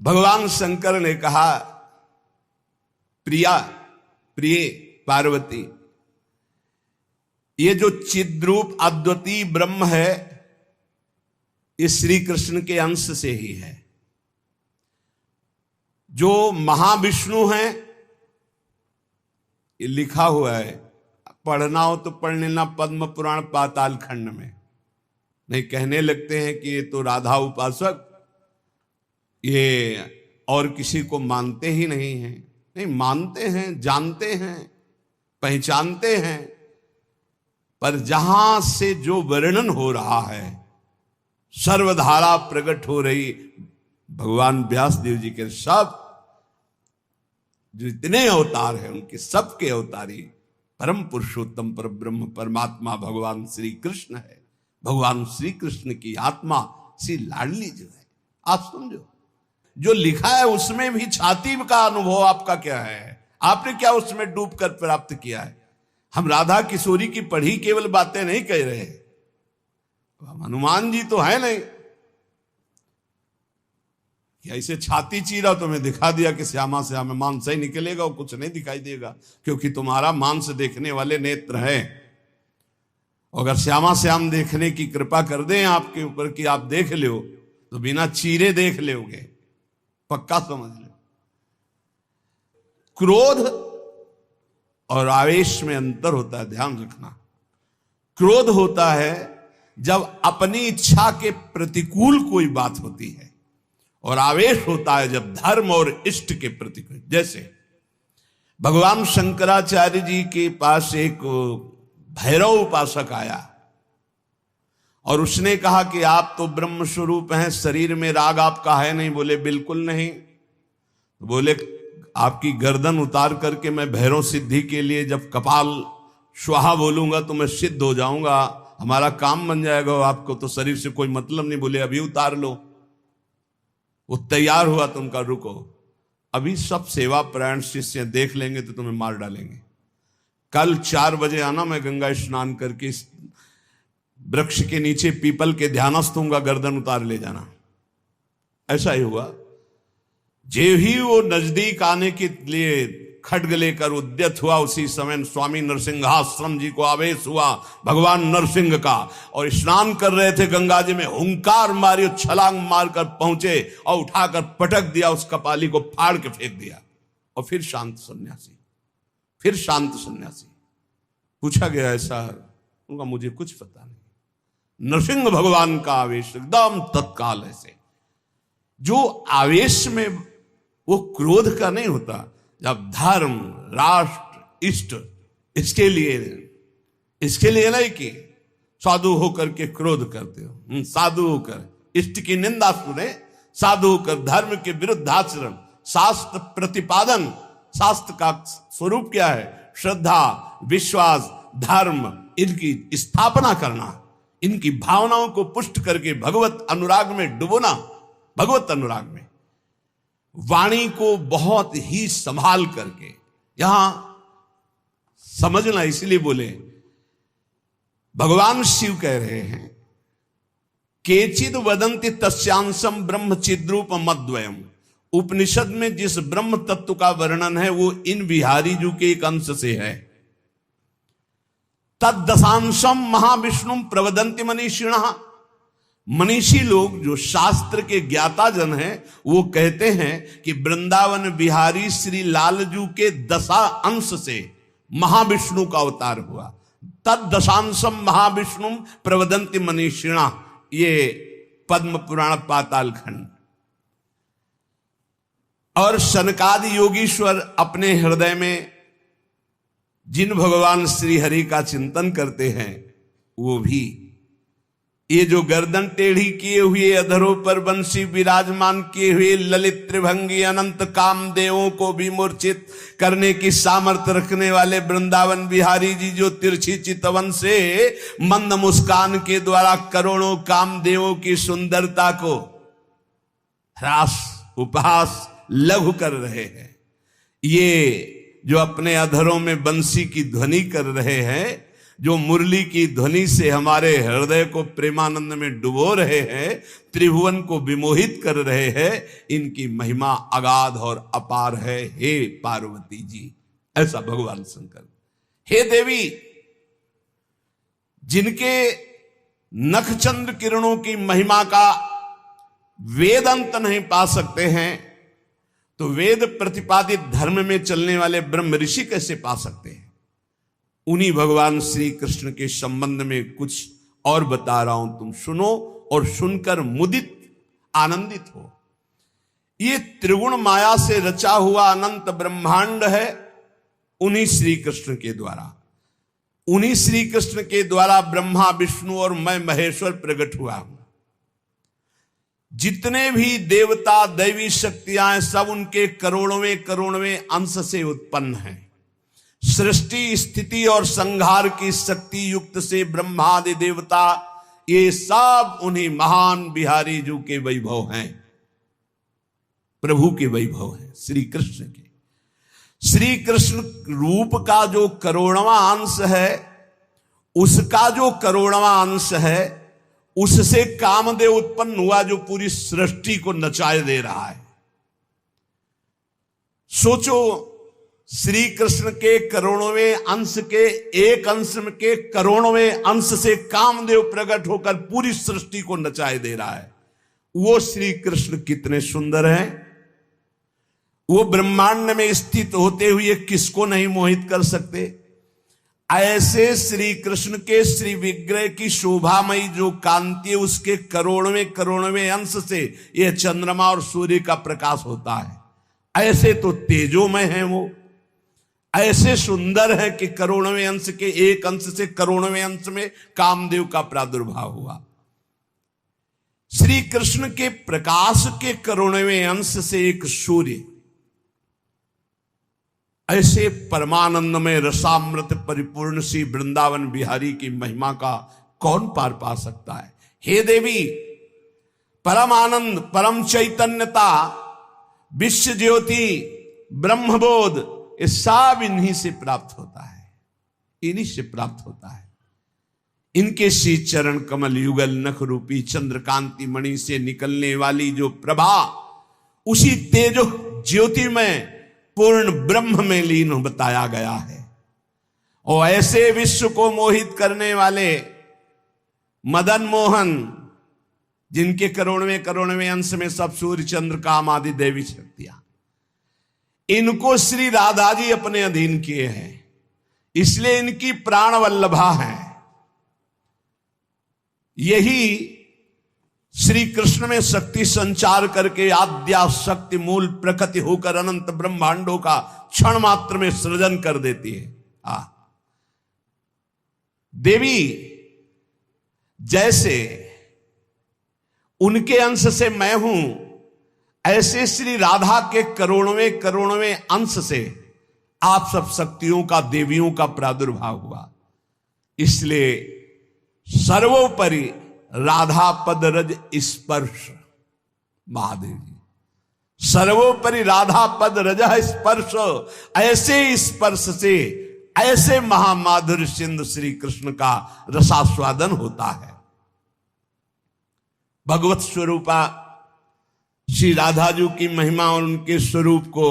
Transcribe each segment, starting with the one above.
भगवान शंकर ने कहा, प्रिया, प्रिय पार्वती, ये जो चिद्रूप अद्वितीय ब्रह्म है ये श्री कृष्ण के अंश से ही है। जो महाविष्णु हैं ये लिखा हुआ है, पढ़ना हो तो पढ़ लेना पद्म पुराण पाताल खंड में। नहीं कहने लगते हैं कि ये तो राधा उपासक ये और किसी को मानते ही नहीं हैं। नहीं, मानते हैं, जानते हैं, पहचानते हैं, पर जहां से जो वर्णन हो रहा है, सर्वधारा प्रकट हो रही, भगवान व्यास देव जी के सब जितने अवतार हैं उनके सबके अवतारी परम पुरुषोत्तम पर ब्रह्म परमात्मा भगवान श्री कृष्ण है। भगवान श्री कृष्ण की आत्मा श्री लाडली जो है, आप समझो, जो लिखा है उसमें भी छाती का अनुभव आपका क्या है? आपने क्या उसमें डूबकर प्राप्त किया है? हम राधा किशोरी की पढ़ी केवल बातें नहीं कह रहे, हम हनुमान जी तो है नहीं कि ऐसे छाती चीरा तो मैं दिखा दिया कि श्यामा श्यामा मांस ही निकलेगा और कुछ नहीं दिखाई देगा, क्योंकि तुम्हारा मांस देखने वाले नेत्र हैं। अगर श्यामा श्याम देखने की कृपा कर दें आपके ऊपर कि आप देख लो तो बिना चीरे देख लोगे, पक्का समझ लो। क्रोध और आवेश में अंतर होता है, ध्यान रखना। क्रोध होता है जब अपनी इच्छा के प्रतिकूल कोई बात होती है, और आवेश होता है जब धर्म और इष्ट के प्रतिकूल। जैसे भगवान शंकराचार्य जी के पास एक भैरव उपासक आया और उसने कहा कि आप तो ब्रह्म स्वरूप हैं, शरीर में राग आपका है नहीं? बोले बिल्कुल नहीं। बोले आपकी गर्दन उतार करके मैं भैरव सिद्धि के लिए जब कपाल स्वाहा बोलूंगा तो मैं सिद्ध हो जाऊंगा, हमारा काम बन जाएगा, आपको तो शरीर से कोई मतलब नहीं। बोले अभी उतार लो। वो तैयार हुआ तो उनका रुको, अभी सब सेवा परायण शिष्य देख लेंगे तो तुम्हें मार डालेंगे। कल 4 बजे आना, मैं गंगा स्नान करके वृक्ष के नीचे पीपल के ध्यानस्थ होऊंगा, गर्दन उतार ले जाना। ऐसा ही हुआ। जे ही वो नजदीक आने के लिए खड्ग लेकर उद्यत हुआ, उसी समय स्वामी नरसिंहाश्रम जी को आवेश हुआ भगवान नरसिंह का, और स्नान कर रहे थे गंगा जी में, हुंकार मारी, छलांग मारकर पहुंचे और उठाकर पटक दिया, उस कपाली को फाड़ के फेंक दिया। और फिर शांत सन्यासी, फिर शांत सन्यासी। पूछा गया ऐसा? उनका मुझे कुछ पता नहीं। नरसिंह भगवान का आवेश एकदम तत्काल ऐसे, जो आवेश में वो क्रोध का नहीं होता। जब धर्म, राष्ट्र, इष्ट, इसके लिए नहीं कि साधु होकर के क्रोध करते हो, साधु होकर इष्ट की निंदा सुने, साधु होकर धर्म के विरुद्ध आचरण, शास्त्र प्रतिपादन। शास्त्र का स्वरूप क्या है? श्रद्धा, विश्वास, धर्म, इनकी स्थापना करना, इनकी भावनाओं को पुष्ट करके भगवत अनुराग में डुबोना। भगवत अनुराग में वाणी को बहुत ही संभाल करके, यहां समझना, इसलिए बोले भगवान शिव कह रहे हैं, केचिद वदंति तस्यांशम ब्रह्म चिद्रूप मद्वयम। उपनिषद में जिस ब्रह्म तत्व का वर्णन है वो इन बिहारी जी के एक अंश से है। तद्दशांशम महाविष्णु प्रवदंति मनीषिणः। मनीषी लोग जो शास्त्र के ज्ञाता जन हैं वो कहते हैं कि वृंदावन बिहारी श्री लालजू के 10 अंश से महाविष्णु का अवतार हुआ। तद्दशांशम महाविष्णु प्रवदंति मनीषिणः, ये पद्म पुराण पाताल खंड। और सनकादि योगीश्वर अपने हृदय में जिन भगवान श्री हरि का चिंतन करते हैं वो भी ये जो गर्दन टेढ़ी किए हुए, अधरों पर बंसी विराजमान किए हुए, ललित त्रिभंगी अनंत कामदेवों को भी मूर्छित करने की सामर्थ्य रखने वाले वृंदावन बिहारी जी, जो तिरछी चितवन से मंद मुस्कान के द्वारा करोड़ों कामदेवों की सुंदरता को ह्रास, उपहास, लघु कर रहे हैं, ये जो अपने अधरों में बंसी की ध्वनि कर रहे हैं, जो मुरली की ध्वनि से हमारे हृदय को प्रेमानंद में डुबो रहे हैं, त्रिभुवन को विमोहित कर रहे हैं, इनकी महिमा अगाध और अपार है। हे पार्वती जी, ऐसा भगवान शंकर। हे देवी, जिनके नखचंद्र किरणों की महिमा का वेद अंत नहीं पा सकते हैं, तो वेद प्रतिपादित धर्म में चलने वाले ब्रह्म ऋषि कैसे पा सकते हैं? उन्हीं भगवान श्री कृष्ण के संबंध में कुछ और बता रहा हूं, तुम सुनो और सुनकर मुदित आनंदित हो। ये त्रिगुण माया से रचा हुआ अनंत ब्रह्मांड है उन्हीं श्री कृष्ण के द्वारा। उन्हीं श्री कृष्ण के द्वारा ब्रह्मा विष्णु और मैं महेश्वर प्रकट हुआ हूं। जितने भी देवता दैवी शक्तियां सब उनके करोड़वें करोड़वें अंश से उत्पन्न हैं। सृष्टि स्थिति और संहार की शक्ति युक्त से ब्रह्मादि देवता ये सब उन्हीं महान बिहारी जी के वैभव हैं, प्रभु के वैभव हैं, श्री कृष्ण के। श्री कृष्ण रूप का जो करोड़वां अंश है, उसका जो करोड़वां अंश है, उससे कामदेव उत्पन्न हुआ जो पूरी सृष्टि को नचाए दे रहा है। सोचो, श्री कृष्ण के करोड़वें अंश के एक अंश के करोड़वें अंश से कामदेव प्रकट होकर पूरी सृष्टि को नचाए दे रहा है। वो श्री कृष्ण कितने सुंदर हैं। वो ब्रह्मांड में स्थित होते हुए किसको नहीं मोहित कर सकते। ऐसे श्री कृष्ण के श्री विग्रह की शोभामयी जो कांति है, उसके करोड़वें करोड़वें अंश से यह चंद्रमा और सूर्य का प्रकाश होता है। ऐसे तो तेजोमय हैं वो, ऐसे सुंदर है कि करोड़वें अंश के एक अंश से करोड़वें अंश में कामदेव का प्रादुर्भाव हुआ। श्री कृष्ण के प्रकाश के करोड़वें अंश से एक सूर्य, ऐसे परमानंद में रसामृत परिपूर्ण श्री वृंदावन बिहारी की महिमा का कौन पार पा सकता है। हे देवी, परम आनंद, परम चैतन्यता, विश्व ज्योति, ब्रह्मबोध, ये सब इन्हीं से प्राप्त होता है, इन्हीं से प्राप्त होता है। इनके श्री चरण कमल युगल नख रूपी चंद्रकांति मणि से निकलने वाली जो प्रभा, उसी तेजो ज्योति में पूर्ण ब्रह्म में लीन बताया गया है। और ऐसे विश्व को मोहित करने वाले मदन मोहन, जिनके करोड़वें करोड़वें अंश में सब सूर्य चंद्र काम आदि देवी शक्तियां, इनको श्री राधा जी अपने अधीन किए हैं, इसलिए इनकी प्राण वल्लभा है। यही श्री कृष्ण में शक्ति संचार करके आद्या शक्ति मूल प्रकृति होकर अनंत ब्रह्मांडों का क्षण मात्र में सृजन कर देती है। देवी, जैसे उनके अंश से मैं हूं, ऐसे श्री राधा के करोड़वें करोड़वें अंश से आप सब शक्तियों का, देवियों का प्रादुर्भाव हुआ। इसलिए सर्वोपरि राधा पद रज स्पर्श, महादेव जी, सर्वोपरि राधा पद रज स्पर्श, ऐसे स्पर्श से ऐसे महामाधुर्य सिंधु श्री कृष्ण का रसास्वादन होता है। भगवत स्वरूपा श्री राधा जी की महिमा और उनके स्वरूप को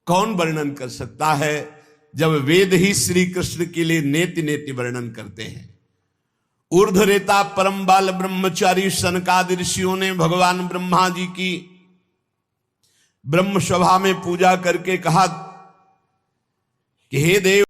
कौन वर्णन कर सकता है, जब वेद ही श्री कृष्ण के लिए नेति नेति वर्णन करते हैं। ऊर्ध्वरेता परम बाल ब्रह्मचारी सनकादि ऋषियों ने भगवान ब्रह्मा जी की ब्रह्म सभा में पूजा करके कहा कि हे देव,